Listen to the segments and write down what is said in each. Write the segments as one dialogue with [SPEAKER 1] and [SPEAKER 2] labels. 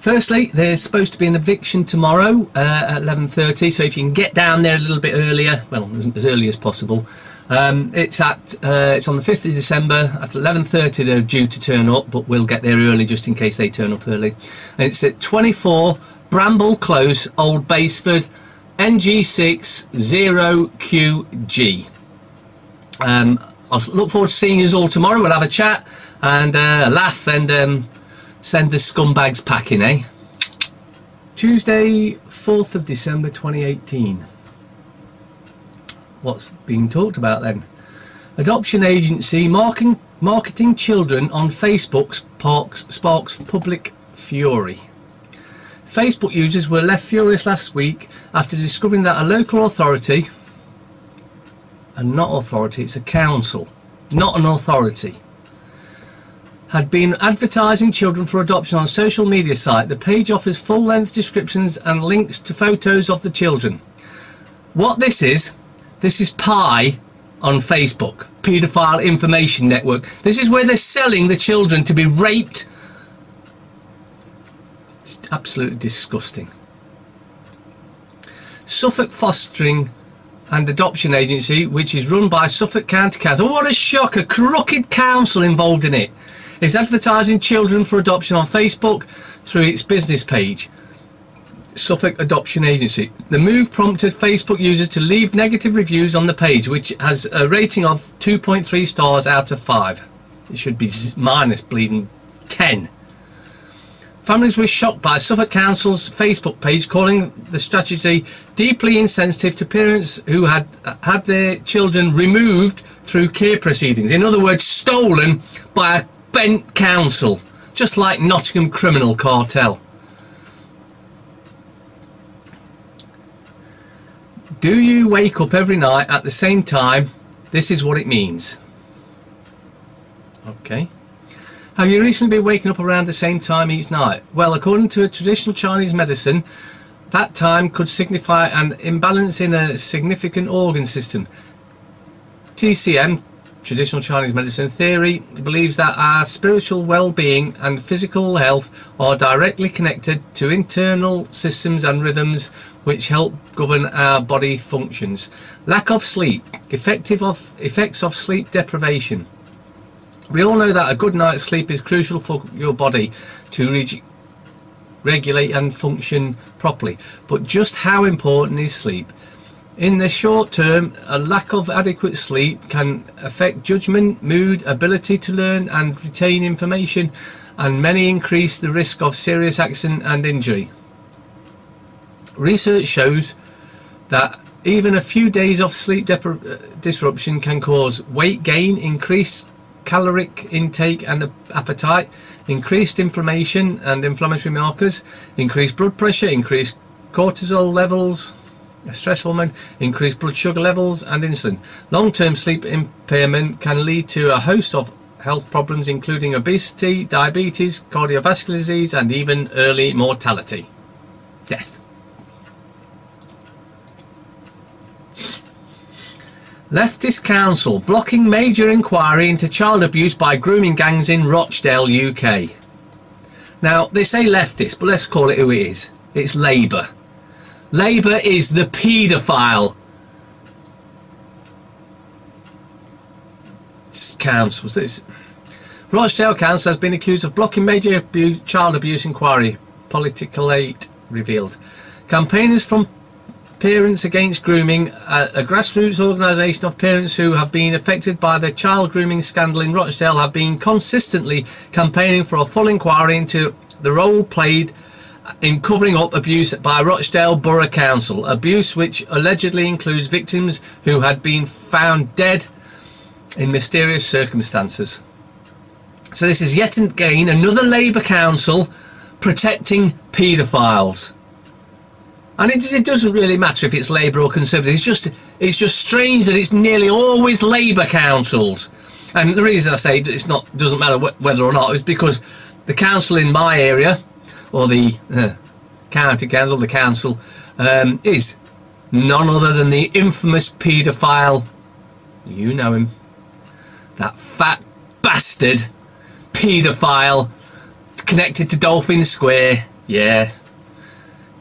[SPEAKER 1] Firstly, there's supposed to be an eviction tomorrow at 11:30, so if you can get down there a little bit earlier, well, as early as possible. It's on the 5th of December at 11:30. They're due to turn up, but we'll get there early just in case they turn up early. And it's at 24 Bramble Close, Old Basford, NG6 0QG. I'll look forward to seeing you all tomorrow. We'll have a chat and laugh and send the scumbags packing, eh? Tuesday, 4th of December 2018. What's being talked about then? Adoption agency marketing children on Facebook sparks public fury. Facebook users were left furious last week after discovering that a local authority, and not authority, it's a council, not an authority, had been advertising children for adoption on a social media site. The page offers full-length descriptions and links to photos of the children. What this is PI on Facebook, Pedophile Information Network. This is where they're selling the children to be raped. It's absolutely disgusting. Suffolk Fostering and Adoption Agency, which is run by Suffolk County Council. Oh, what a shock, a crooked council involved in it. Is advertising children for adoption on Facebook through its business page, Suffolk Adoption Agency. The move prompted Facebook users to leave negative reviews on the page, which has a rating of 2.3 stars out of 5. It should be minus bleeding 10. Families were shocked by Suffolk Council's Facebook page, calling the strategy deeply insensitive to parents who had had their children removed through care proceedings. In other words, stolen by a bent council, just like Nottingham criminal cartel. Do you wake up every night at the same time? This is what it means. Okay. Have you recently been waking up around the same time each night? Well, according to a traditional Chinese medicine, that time could signify an imbalance in a significant organ system. TCM, traditional Chinese medicine theory, believes that our spiritual well-being and physical health are directly connected to internal systems and rhythms which help govern our body functions. Lack of sleep, effects of sleep deprivation. We all know that a good night's sleep is crucial for your body to regulate and function properly. But just how important is sleep? In the short term, a lack of adequate sleep can affect judgment, mood, ability to learn and retain information, and many increase the risk of serious accident and injury. Research shows that even a few days of sleep disruption can cause weight gain, increased caloric intake and appetite, increased inflammation and inflammatory markers, increased blood pressure, increased cortisol levels, a stress hormone, increased blood sugar levels and insulin. Long-term sleep impairment can lead to a host of health problems, including obesity, diabetes, cardiovascular disease and even early mortality. Death. Leftist council blocking major inquiry into child abuse by grooming gangs in Rochdale, UK. Now, they say leftist, but let's call it who it is. It's Labour. Labour is the paedophile council. Rochdale Council has been accused of blocking major child abuse inquiry, Political 8 revealed. Campaigners from Parents Against Grooming, a grassroots organisation of parents who have been affected by the child grooming scandal in Rochdale, have been consistently campaigning for a full inquiry into the role played in covering up abuse by Rochdale Borough Council, abuse which allegedly includes victims who had been found dead in mysterious circumstances. So this is yet again another Labour council protecting paedophiles. And it doesn't really matter if it's Labour or Conservative. It's just strange that it's nearly always Labour councils. And the reason I say doesn't matter whether or not is because the council in my area, or the county council, the council, is none other than the infamous paedophile. You know him, that fat bastard paedophile connected to Dolphin Square. Yeah,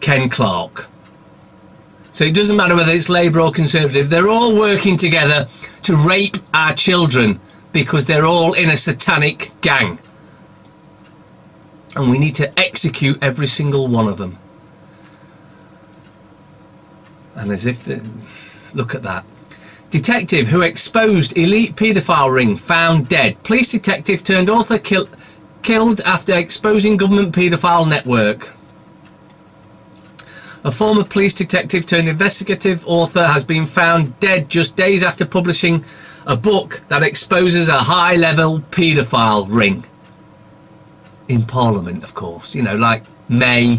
[SPEAKER 1] Ken Clark. So it doesn't matter whether it's Labour or Conservative, they're all working together to rape our children because they're all in a satanic gang. And we need to execute every single one of them. And as if they, look at that. Detective who exposed elite paedophile ring found dead. Police detective turned author killed after exposing government paedophile network. A former police detective turned investigative author has been found dead just days after publishing a book that exposes a high-level paedophile ring. In Parliament, of course. You know, like May,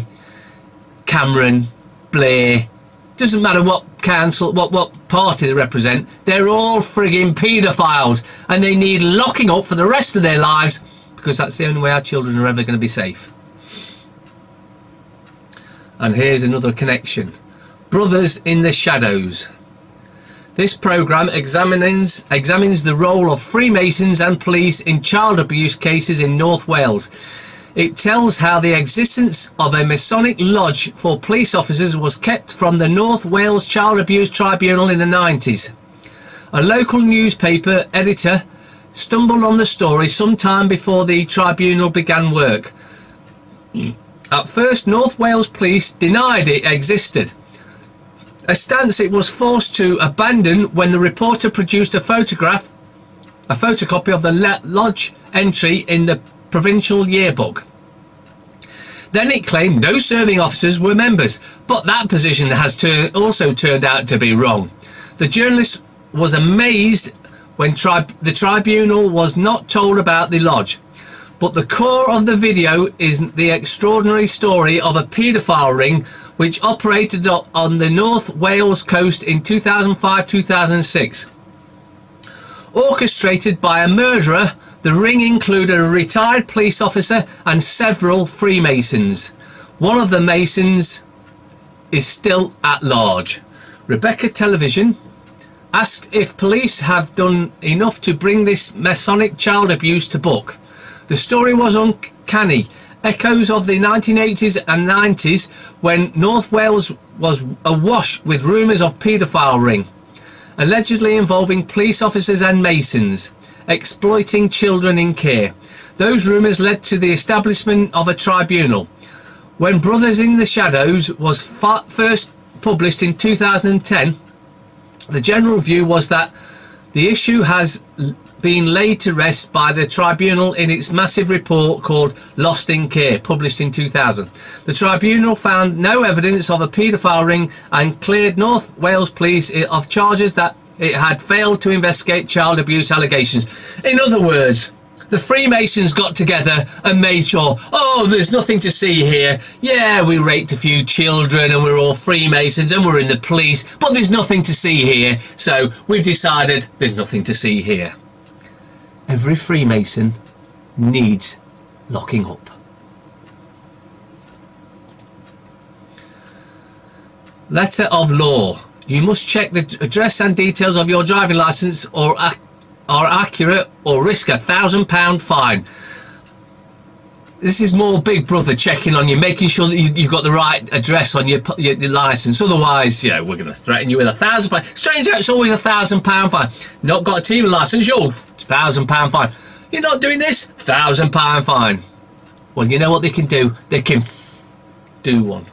[SPEAKER 1] Cameron, Blair. Doesn't matter what council, what party they represent. They're all frigging paedophiles. And they need locking up for the rest of their lives, because that's the only way our children are ever going to be safe. And here's another connection. Brothers in the Shadows. This programme examines the role of Freemasons and police in child abuse cases in North Wales. It tells how the existence of a Masonic lodge for police officers was kept from the North Wales Child Abuse Tribunal in the 90s. A local newspaper editor stumbled on the story sometime before the tribunal began work. At first, North Wales Police denied it existed, a stance it was forced to abandon when the reporter produced a photocopy of the lodge entry in the provincial yearbook. Then it claimed no serving officers were members, but that position has also turned out to be wrong. The journalist was amazed when the tribunal was not told about the lodge. But the core of the video is the extraordinary story of a paedophile ring which operated on the North Wales coast in 2005-2006. Orchestrated by a murderer, the ring included a retired police officer and several Freemasons. One of the Masons is still at large. Rebecca Television asked if police have done enough to bring this Masonic child abuse to book. The story was uncanny, echoes of the 1980s and 90s when North Wales was awash with rumours of paedophile ring, allegedly involving police officers and Masons, exploiting children in care. Those rumours led to the establishment of a tribunal. When Brothers in the Shadows was first published in 2010, the general view was that the issue has been laid to rest by the tribunal in its massive report called Lost in Care, published in 2000. The tribunal found no evidence of a paedophile ring and cleared North Wales Police of charges that it had failed to investigate child abuse allegations. In other words, the Freemasons got together and made sure, oh, there's nothing to see here. Yeah, we raped a few children and we're all Freemasons and we're in the police, but there's nothing to see here. So we've decided there's nothing to see here. Every Freemason needs locking up. Letter of law. You must check the address and details of your driving licence or are accurate or risk £1,000 fine. This is more Big Brother checking on you, making sure that you've got the right address on your licence. Otherwise, you know, we're going to threaten you with £1,000. Strange how it's always £1,000 fine. Not got a TV licence, you're £1,000 fine. You're not doing this, £1,000 fine. Well, you know what they can do? They can do one.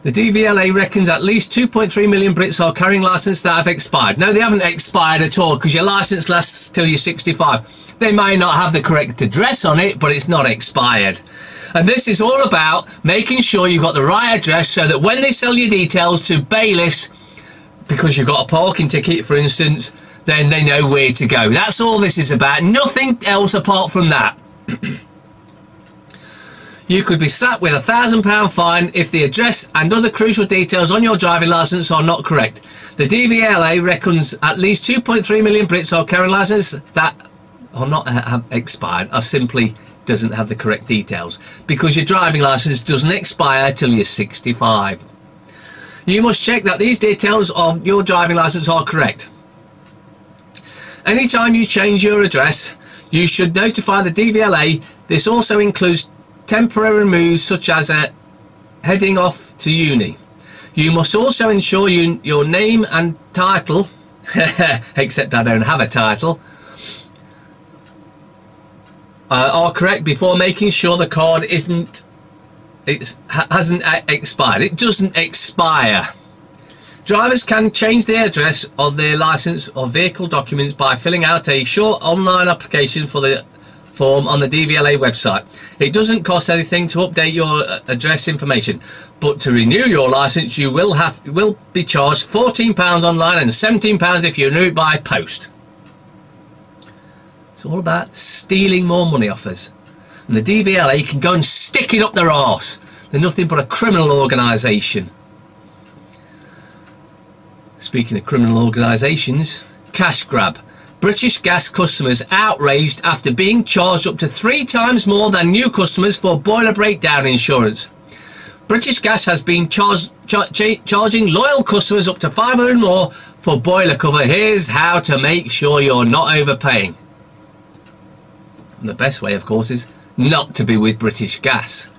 [SPEAKER 1] The DVLA reckons at least 2.3 million Brits are carrying licences that have expired. No, they haven't expired at all, because your licence lasts till you're 65. They may not have the correct address on it, but it's not expired. And this is all about making sure you've got the right address so that when they sell your details to bailiffs, because you've got a parking ticket, for instance, then they know where to go. That's all this is about. Nothing else apart from that. You could be slapped with £1,000 fine if the address and other crucial details on your driving licence are not correct. The DVLA reckons at least 2.3 million Brits are carrying licences that are not have expired, or simply doesn't have the correct details, because your driving licence doesn't expire till you're 65. You must check that these details of your driving licence are correct. Anytime you change your address, you should notify the DVLA. This also includes temporary moves such as heading off to uni. You must also ensure your name and title, except I don't have a title, are correct before making sure the card hasn't expired. It doesn't expire. Drivers can change the address of their license or vehicle documents by filling out a short online application for the form on the DVLA website. It doesn't cost anything to update your address information, but to renew your license you will be charged £14 online and £17 if you renew it by post. It's all about stealing more money off us, and the DVLA can go and stick it up their arse. They're nothing but a criminal organisation. Speaking of criminal organisations, cash grab. British Gas customers outraged after being charged up to 3 times more than new customers for boiler breakdown insurance. British Gas has been charging loyal customers up to £500 more for boiler cover. Here's how to make sure you're not overpaying. And the best way, of course, is not to be with British Gas.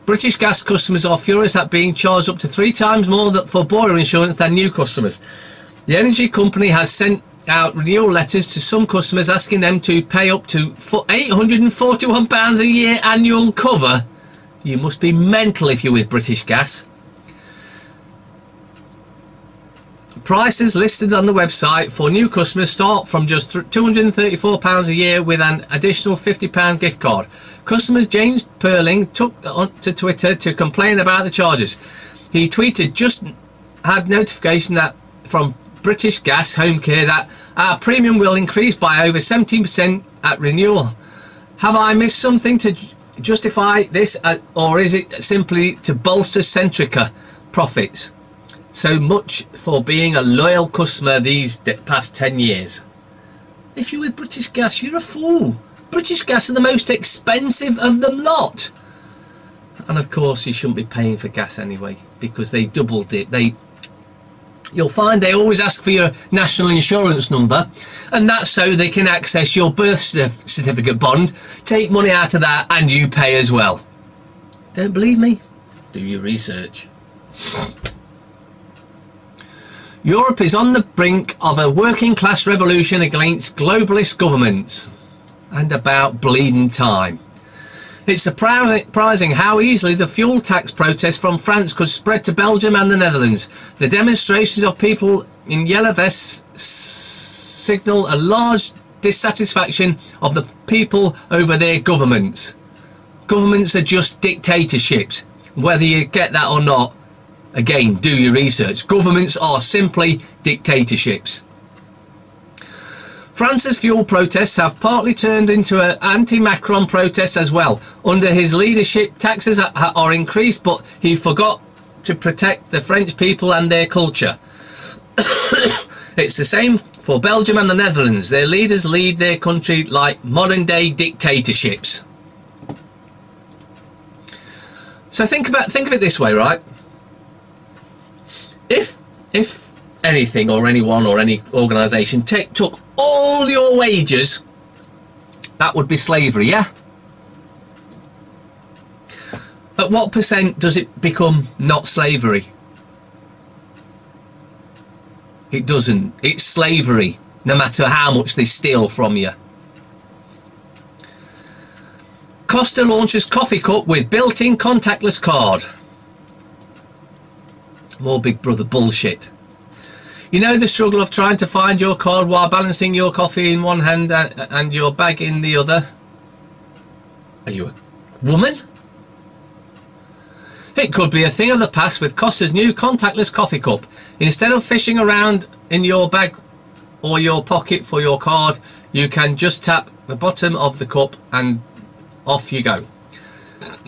[SPEAKER 1] British Gas customers are furious at being charged up to 3 times more for boiler insurance than new customers. The energy company has sent out renewal letters to some customers asking them to pay up to £841 a year annual cover. You must be mental if you're with British Gas. Prices listed on the website for new customers start from just £234 a year with an additional £50 gift card. Customers James Perling took to Twitter to complain about the charges. He tweeted, "Just had notification that from British Gas Home Care that our premium will increase by over 17% at renewal. Have I missed something to justify this, or is it simply to bolster Centrica profits? So much for being a loyal customer these past 10 years. If you're with British Gas, you're a fool. British Gas are the most expensive of the lot. And of course you shouldn't be paying for gas anyway, because they doubled it. You'll find they always ask for your national insurance number, and that's so they can access your birth certificate bond, take money out of that, and you pay as well. Don't believe me? Do your research. Europe is on the brink of a working class revolution against globalist governments. And about bleeding time. It's surprising how easily the fuel tax protest from France could spread to Belgium and the Netherlands. The demonstrations of people in yellow vests signal a large dissatisfaction of the people over their governments. Governments are just dictatorships. Whether you get that or not, again, do your research. Governments are simply dictatorships. France's fuel protests have partly turned into an anti-Macron protest as well. Under his leadership, taxes are increased, but he forgot to protect the French people and their culture. It's the same for Belgium and the Netherlands. Their leaders lead their country like modern-day dictatorships. So think of it this way, right? If anything or anyone or any organisation took all your wages, that would be slavery, yeah? At what percent does it become not slavery? It doesn't. It's slavery, no matter how much they steal from you. Costa launches coffee cup with built-in contactless card. More Big Brother bullshit. You know the struggle of trying to find your card while balancing your coffee in one hand and your bag in the other? Are you a woman? It could be a thing of the past with Costa's new contactless coffee cup. Instead of fishing around in your bag or your pocket for your card, you can just tap the bottom of the cup and off you go.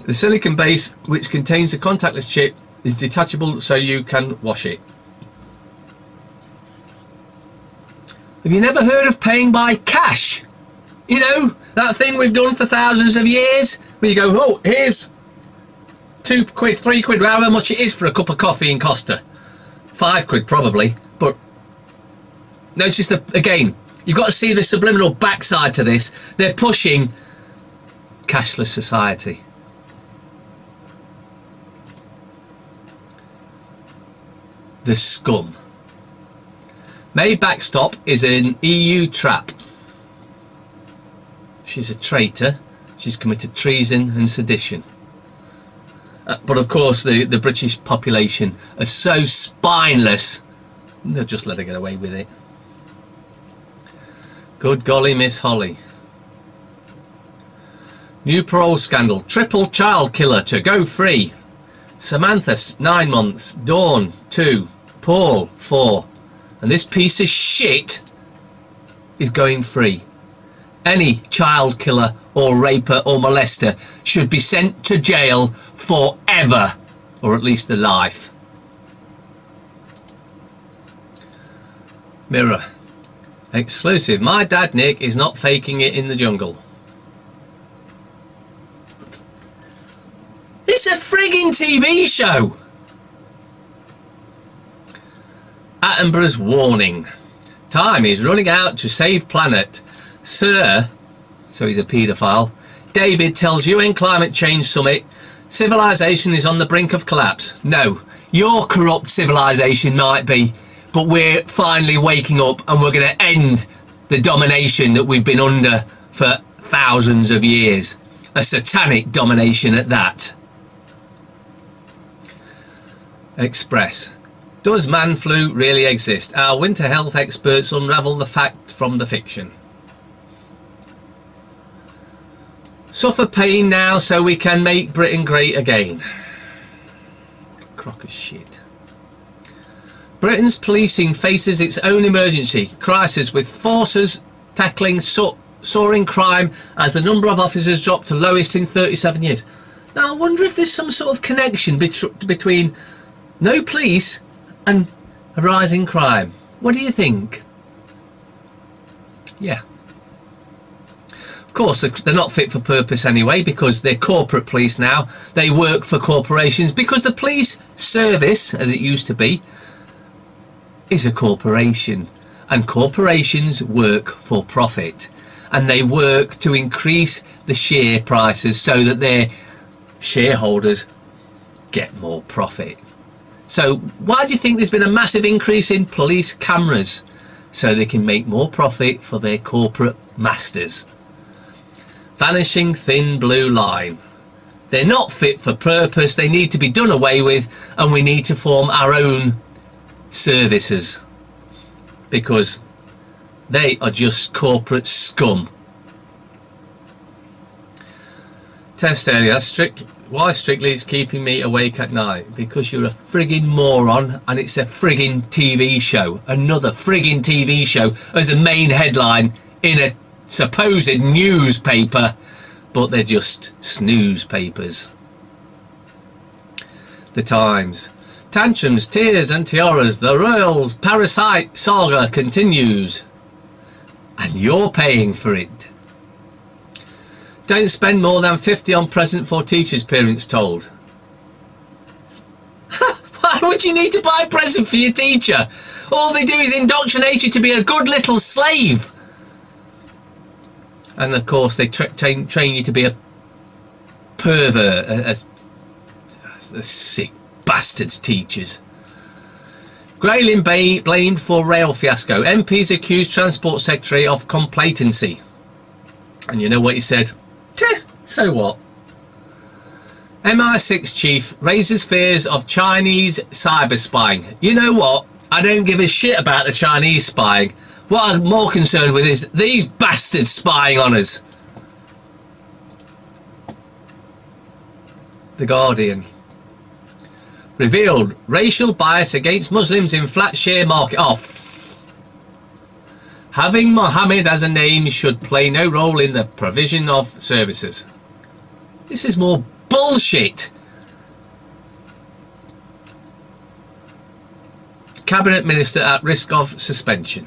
[SPEAKER 1] The silicone base, which contains the contactless chip, is detachable so you can wash it. Have you never heard of paying by cash? You know, that thing we've done for thousands of years, where you go, oh, here's £2, £3, however much it is for a cup of coffee in Costa. £5 probably, but notice that, again, you've got to see the subliminal backside to this. They're pushing cashless society. The scum. May Backstop is an EU trap. She's a traitor. She's committed treason and sedition. But of course the British population are so spineless, they'll just let her get away with it. Good golly, Miss Holly. New parole scandal. Triple child killer to go free. Samantha, 9 months. Dawn, 2. Paul, 4. And this piece of shit is going free. Any child killer or raper or molester should be sent to jail forever, or at least a life. Mirror. Exclusive. My dad Nick is not faking it in the jungle. It's a frigging TV show. Attenborough's warning. Time is running out to save planet. Sir, so he's a paedophile, David tells UN Climate Change Summit civilization is on the brink of collapse. No, your corrupt civilization might be, but we're finally waking up and we're going to end the domination that we've been under for thousands of years. A satanic domination at that. Express. Does man flu really exist? Our winter health experts unravel the fact from the fiction. Suffer pain now so we can make Britain great again. Crock of shit. Britain's policing faces its own emergency crisis, with forces tackling soaring crime as the number of officers dropped to lowest in 37 years. Now I wonder if there's some sort of connection between no police and a rising crime. What do you think? Yeah. Of course, they're not fit for purpose anyway, because they're corporate police now. They work for corporations, because the police service, as it used to be, is a corporation. And corporations work for profit. And they work to increase the share prices so that their shareholders get more profit. So why do you think there's been a massive increase in police cameras? So they can make more profit for their corporate masters. Vanishing thin blue line. They're not fit for purpose. They need to be done away with, and we need to form our own services, because they are just corporate scum. Test area. Why Strictly is keeping me awake at night? Because you're a frigging moron, and it's a frigging TV show. Another frigging TV show as a main headline in a supposed newspaper, but they're just snooze papers. The Times. Tantrums, tears and tiaras. The royal parasite saga continues, and you're paying for it. Don't spend more than 50 on present for teachers, parents told. Why would you need to buy a present for your teacher? All they do is indoctrinate you to be a good little slave. And of course they train you to be a pervert, a sick bastards teachers. Grayling blamed for rail fiasco. MPs accused Transport Secretary of complacency. And you know what he said? So what? MI6 chief raises fears of Chinese cyber spying. You know what? I don't give a shit about the Chinese spying. What I'm more concerned with is these bastards spying on us. The Guardian. Revealed racial bias against Muslims in flat share market. Having Mohammed as a name should play no role in the provision of services. This is more bullshit. Cabinet Minister at risk of suspension.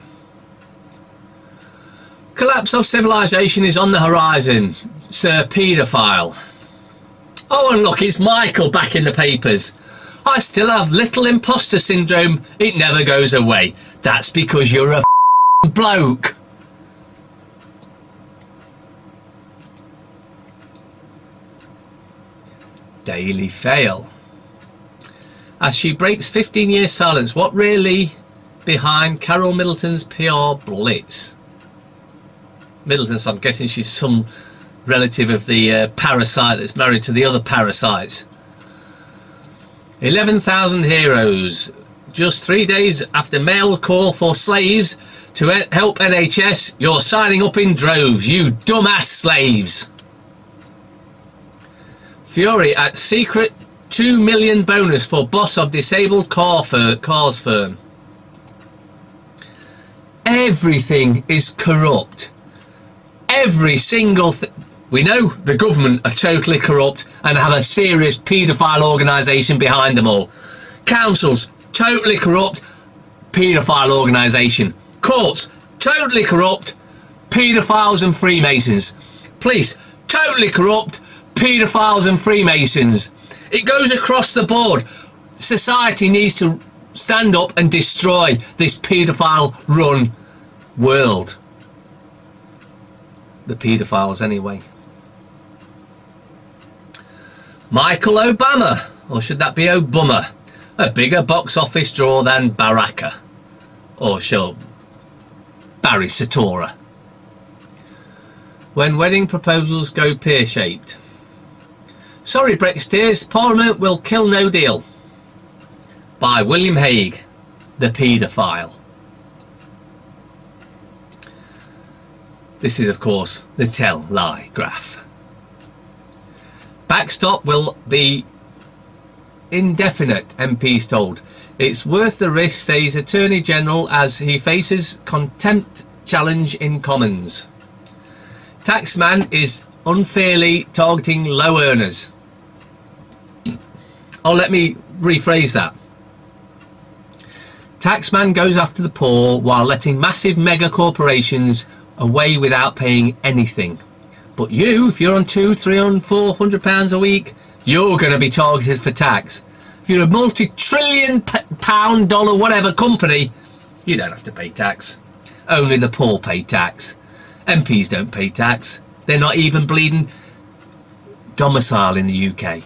[SPEAKER 1] Collapse of civilization is on the horizon. Sir Pedophile. Oh, and look, it's Michael back in the papers. I still have little imposter syndrome. It never goes away. That's because you're a bloke. Daily Fail. As she breaks 15-year silence, what really behind Carol Middleton's PR blitz? Middleton, so I'm guessing she's some relative of the parasite that's married to the other parasites. 11,000 heroes. Just 3 days after mail call for slaves to help NHS, you're signing up in droves, you dumbass slaves. Fury at secret 2 million bonus for boss of disabled cars firm. Everything is corrupt. Every single thing. We know the government are totally corrupt and have a serious paedophile organisation behind them all. Councils, totally corrupt, paedophile organisation. Courts, totally corrupt, paedophiles and Freemasons. Police, totally corrupt, paedophiles and Freemasons. It goes across the board. Society needs to stand up and destroy this paedophile-run world. The paedophiles, anyway. Michael Obama, or should that be Obama? A bigger box office draw than Baraka, or sure, Barry Satora. When wedding proposals go pear-shaped. Sorry Brexiteers, Parliament will kill no deal. By William Hague, the paedophile. This is of course the tell-lie graph. Backstop will be indefinite, MPs told. It's worth the risk, says Attorney General as he faces contempt challenge in Commons. Taxman is unfairly targeting low earners. Oh, let me rephrase that. Taxman goes after the poor while letting massive mega corporations away without paying anything. But you, if you're on £200, £300, £400 a week, you're going to be targeted for tax. If you're a multi-trillion pound, dollar, whatever company, you don't have to pay tax. Only the poor pay tax. MPs don't pay tax. They're not even bleeding domicile in the UK.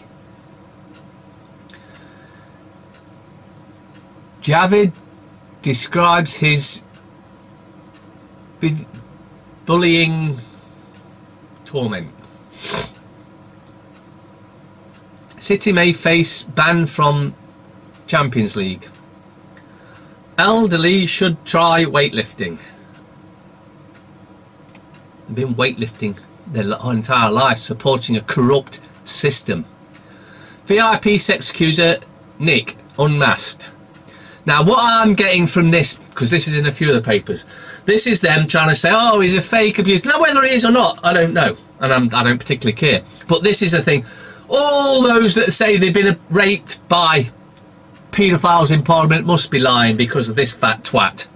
[SPEAKER 1] Javid describes his bullying torment. City may face ban from Champions League. Elderly should try weightlifting. They've been weightlifting their entire life, supporting a corrupt system. VIP sex accuser Nick unmasked. Now what I'm getting from this, because this is in a few of the papers, this is them trying to say, oh, he's a fake abuser. Now whether he is or not, I don't know, and I don't particularly care. But this is the thing. All those that say they've been raped by paedophiles in Parliament must be lying because of this fat twat.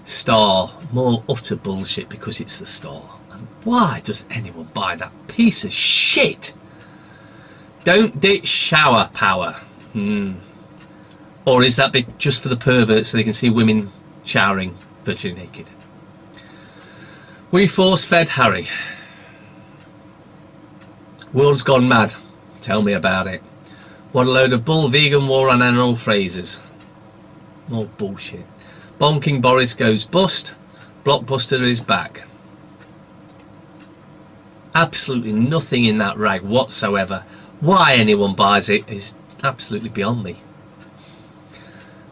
[SPEAKER 1] Star, more utter bullshit because it's the Star. And why does anyone buy that piece of shit? Don't ditch shower power. Or is that just for the perverts so they can see women showering virtually naked? We force-fed Harry. World's gone mad. Tell me about it. What a load of bull, vegan war and animal phrases. More bullshit. Bonking Boris goes bust. Blockbuster is back. Absolutely nothing in that rag whatsoever. Why anyone buys it is absolutely beyond me.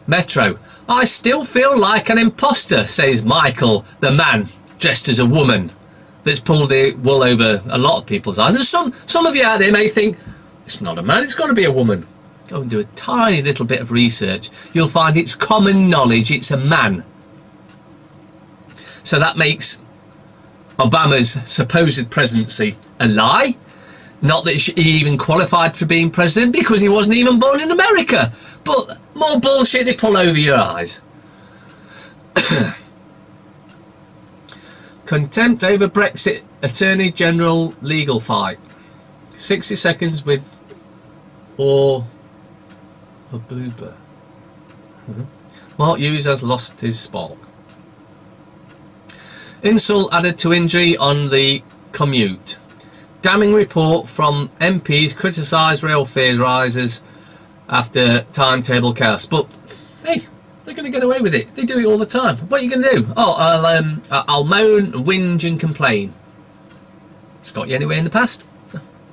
[SPEAKER 1] Metro. I still feel like an imposter, says Michael, the man dressed as a woman that's pulled the wool over a lot of people's eyes. And some of you out there may think, it's not a man, it's got to be a woman. Go and do a tiny little bit of research. You'll find it's common knowledge it's a man. So that makes Obama's supposed presidency a lie. Not that he even qualified for being president because he wasn't even born in America. But more bullshit they pull over your eyes. Contempt over Brexit Attorney General legal fight. 60 seconds with or a boober. Mark Hughes has lost his spark. Insult added to injury on the commute. Damning report from MPs criticise rail fare rises after timetable chaos. But hey, they're going to get away with it. They do it all the time. What are you going to do? Oh, I'll moan, whinge and complain. It's got you anywhere in the past.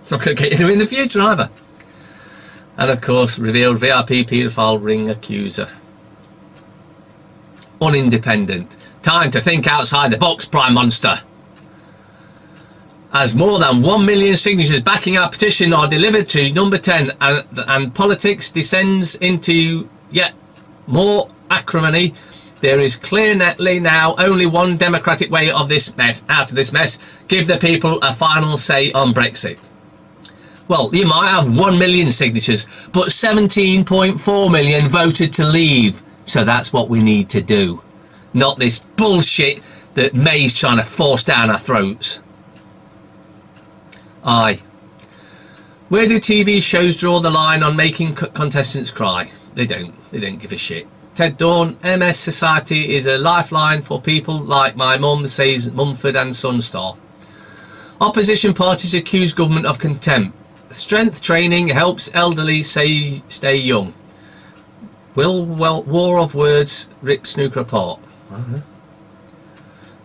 [SPEAKER 1] It's not going to get you anywhere in the future either. And of course, revealed VIP paedophile ring accuser. Unindependent. Time to think outside the box, Prime Monster. As more than 1 million signatures backing our petition are delivered to number 10 and politics descends into yet more acrimony, there is clearly now only one democratic way of this mess, out of this mess. Give the people a final say on Brexit. Well, you might have 1 million signatures, but 17.4 million voted to leave. So that's what we need to do. Not this bullshit that May's trying to force down our throats. Aye. Where do TV shows draw the line on making contestants cry? They don't. They don't give a shit. Ted Dawn, MS Society is a lifeline for people like my mum, says Mumford and Son star. Opposition parties accuse government of contempt. Strength training helps elderly stay young. Will war of words rip snooker apart?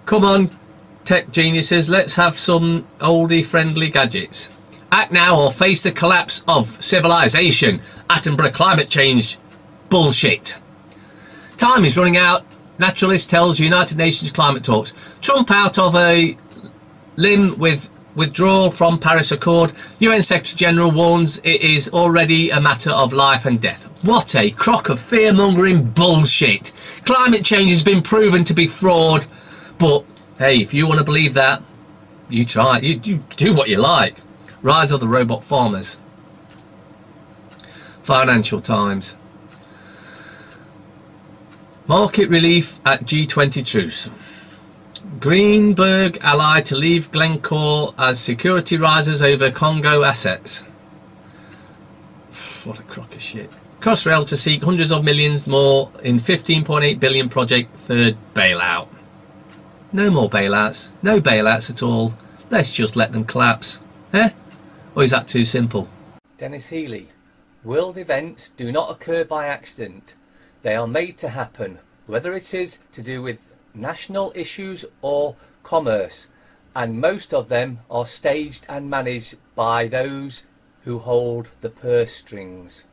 [SPEAKER 1] Come on, tech geniuses, let's have some oldie friendly gadgets. Act now or face the collapse of civilization. Attenborough climate change bullshit. Time is running out. Naturalist tells United Nations climate talks. Trump out of a limb with withdrawal from Paris Accord. UN Secretary General warns it is already a matter of life and death. What a crock of fear-mongering bullshit. Climate change has been proven to be fraud. But hey, if you want to believe that, you try. You do what you like. Rise of the robot farmers. Financial Times. Market relief at G20 truce. Greenberg ally to leave Glencore as security rises over Congo assets. What a crock of shit. Crossrail to seek hundreds of millions more in 15.8 billion project third bailout. No more bailouts. No bailouts at all. Let's just let them collapse. Eh? Or is that too simple? Dennis Healy. World events do not occur by accident. They are made to happen, whether it is to do with national issues or commerce, and most of them are staged and managed by those who hold the purse strings.